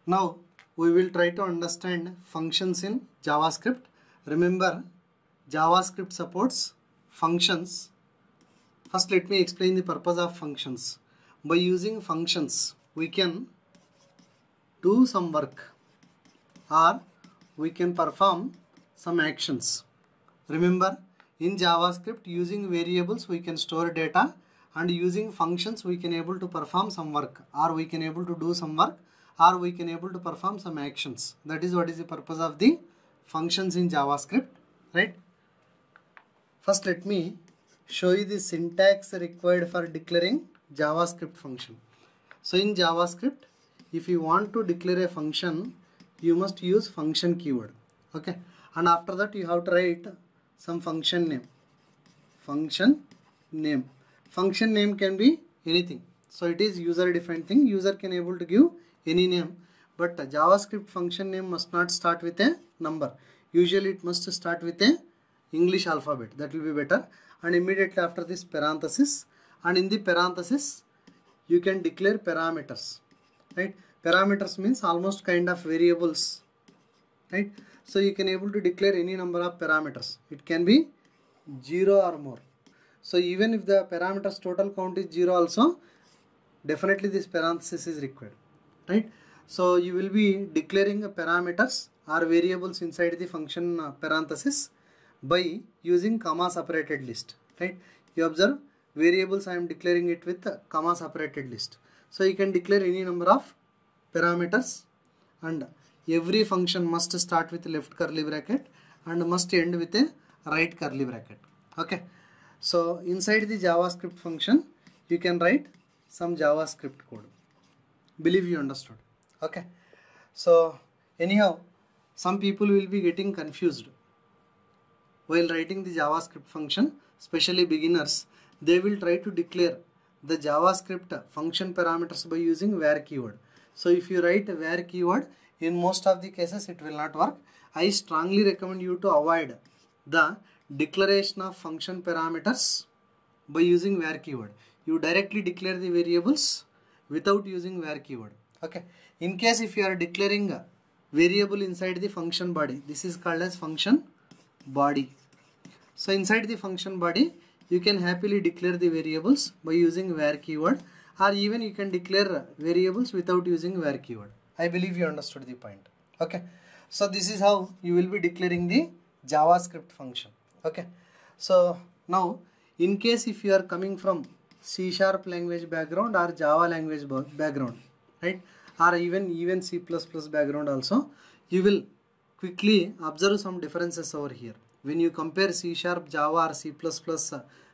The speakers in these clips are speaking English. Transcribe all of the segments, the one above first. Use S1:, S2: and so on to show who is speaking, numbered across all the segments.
S1: Now we will try to understand functions in JavaScript. Remember, JavaScript supports functions. First let me explain the purpose of functions. By using functions we can do some work or we can perform some actions. Remember, in JavaScript using variables we can store data, and using functions we can able to perform some work, or we can able to do some work, or we can able to perform some actions. That is what is the purpose of the functions in JavaScript, right? First let me show you the syntax required for declaring JavaScript function. So in JavaScript, if you want to declare a function, you must use function keyword, okay? And after that you have to write some function name. Function name can be anything. So it is user defined thing. User can able to give any name, but JavaScript function name must not start with a number. Usually it must start with a English alphabet. That will be better. And immediately after this parenthesis, and in the parenthesis you can declare parameters, right? Parameters means almost kind of variables, right? So you can able to declare any number of parameters. It can be 0 or more. So even if the parameters total count is 0 also, definitely this parenthesis is required, right? So you will be declaring parameters or variables inside the function parenthesis by using comma separated list, right? You observe, variables I am declaring it with comma separated list. So you can declare any number of parameters, and every function must start with left curly bracket and must end with a right curly bracket, okay? So inside the JavaScript function you can write some JavaScript code. Believe you understood, okay? So anyhow, some people will be getting confused while writing the JavaScript function, especially beginners. They will try to declare the JavaScript function parameters by using var keyword. So if you write var keyword, in most of the cases it will not work. I strongly recommend you to avoid the declaration of function parameters by using var keyword. You directly declare the variables without using var keyword, okay? In case if you are declaring a variable inside the function body, this is called as function body. So inside the function body you can happily declare the variables by using var keyword, or even you can declare variables without using var keyword. I believe you understood the point, okay? So this is how you will be declaring the JavaScript function, okay? So now in case if you are coming from C# language background or Java language background, right, or even C++ background also, you will quickly observe some differences over here. When you compare C#, Java or C++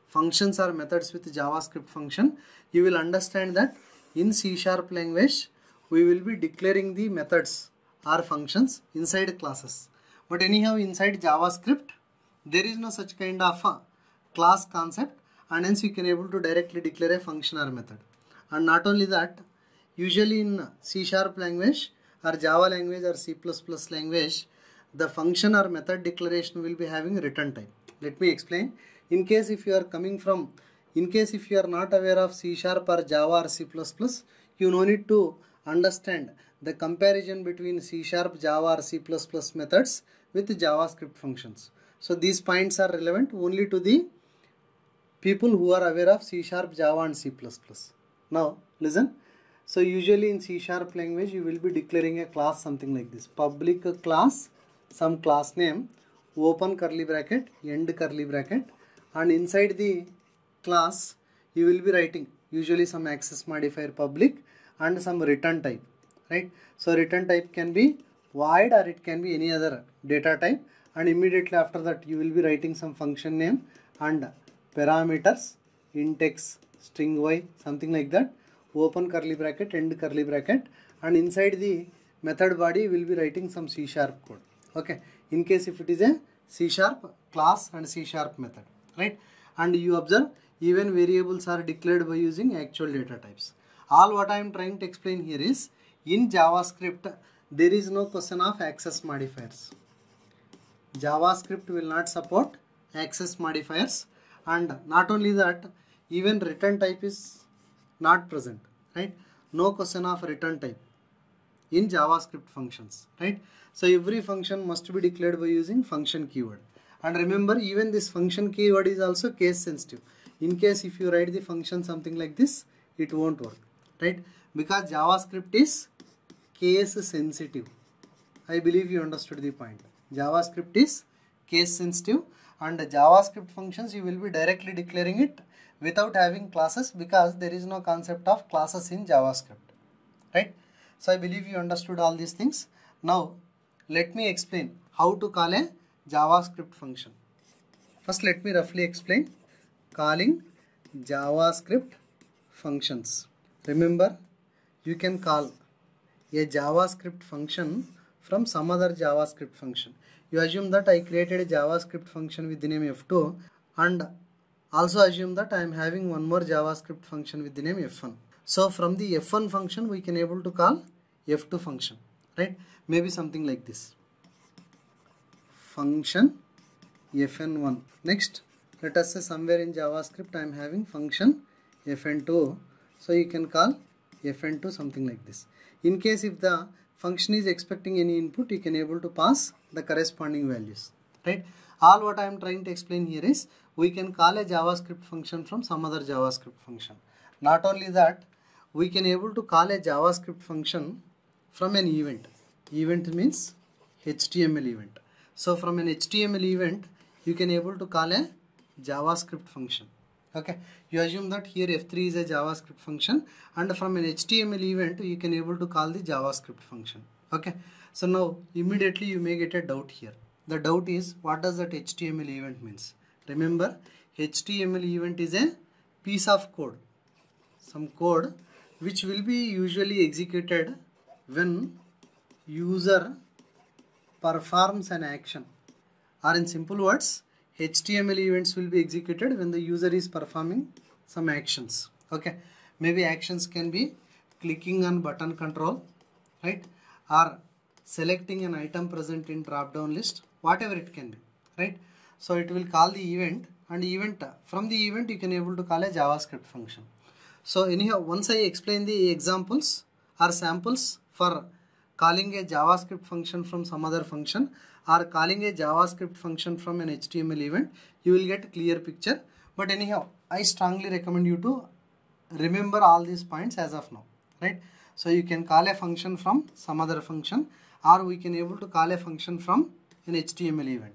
S1: functions or methods with JavaScript function, you will understand that in C# language we will be declaring the methods or functions inside classes. But anyhow inside JavaScript there is no such kind of a class concept, and hence you can able to directly declare a function or method. And not only that, usually in C# language or Java language or C++ language, the function or method declaration will be having return type. Let me explain. In case if you are not aware of C# or Java or C++, you no need to understand the comparison between C#, Java or C++ methods with JavaScript functions. So these points are relevant only to the people who are aware of C#, Java and C++. Now listen. So usually in C# language you will be declaring a class something like this. Public class, some class name, open curly bracket, end curly bracket, and inside the class you will be writing usually some access modifier public and some return type, right? So return type can be void or it can be any other data type, and immediately after that you will be writing some function name and parameters, int x, string y, something like that, open curly bracket, end curly bracket, and inside the method body will be writing some C# code, okay? In case if it is a C# class and C# method, right? And you observe even variables are declared by using actual data types. All what I am trying to explain here is, in JavaScript there is no question of access modifiers. JavaScript will not support access modifiers, and not only that, even return type is not present, right? No question of return type. in JavaScript functions, right? So every function must be declared by using function keyword. And remember, even this function keyword is also case sensitive. In case if you write the function something like this, it won't work, right? Because JavaScript is case sensitive. I believe you understood the point. JavaScript is case sensitive, and JavaScript functions you will be directly declaring it without having classes, because there is no concept of classes in JavaScript, right? So I believe you understood all these things. Now let me explain how to call a JavaScript function. First let me roughly explain calling JavaScript functions. Remember, you can call a JavaScript function from some other JavaScript function. You assume that I created a JavaScript function with the name F2, and also assume that I am having one more JavaScript function with the name F1. So from the F1 function we can able to call F2 function, right? Maybe something like this. Function fn1. Next, let us say somewhere in JavaScript I am having function fn2. So you can call fn2 something like this. In case if the function is expecting any input, you can able to pass the corresponding values, right? All what I am trying to explain here is we can call a JavaScript function from some other JavaScript function. Not only that, we can able to call a JavaScript function from an event. Event means HTML event. So from an HTML event, you can able to call a JavaScript function. Okay, you assume that here F3 is a JavaScript function, and from an HTML event you can able to call the JavaScript function. Okay, so now immediately you may get a doubt here. The doubt is, what does that HTML event means? Remember, HTML event is a piece of code, some code which will be usually executed when user performs an action, or in simple words, HTML events will be executed when the user is performing some actions. Okay, maybe actions can be clicking on button control, right, or selecting an item present in drop down list, whatever it can be, right? So it will call the event, and event, from the event you can able to call a JavaScript function. So anyhow, once I explain the examples or samples for calling a JavaScript function from some other function, or calling a JavaScript function from an HTML event, you will get a clear picture. But anyhow, I strongly recommend you to remember all these points as of now, right? So you can call a function from some other function, or we can able to call a function from an HTML event.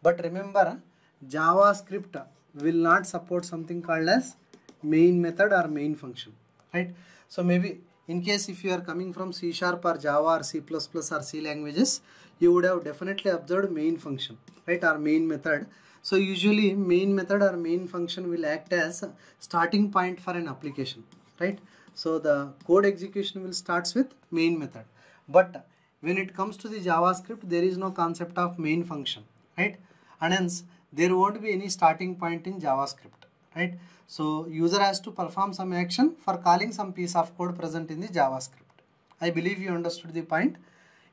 S1: But remember, JavaScript will not support something called as main method or main function, right? So maybe in case if you are coming from C# or Java or C++ or C languages, you would have definitely observed main function, right, or main method. So usually main method or main function will act as a starting point for an application, right? So the code execution will starts with main method. But when it comes to the JavaScript, there is no concept of main function, right? And hence there won't be any starting point in JavaScript, right? So user has to perform some action for calling some piece of code present in the JavaScript. I believe you understood the point.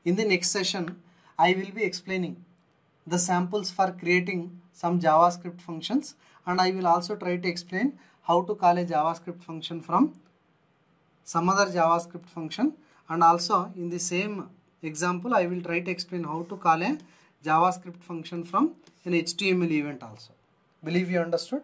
S1: In the next session, I will be explaining the samples for creating some JavaScript functions, and I will also try to explain how to call a JavaScript function from some other JavaScript function, and also in the same example I will try to explain how to call a JavaScript function from an HTML event also. Believe you understood?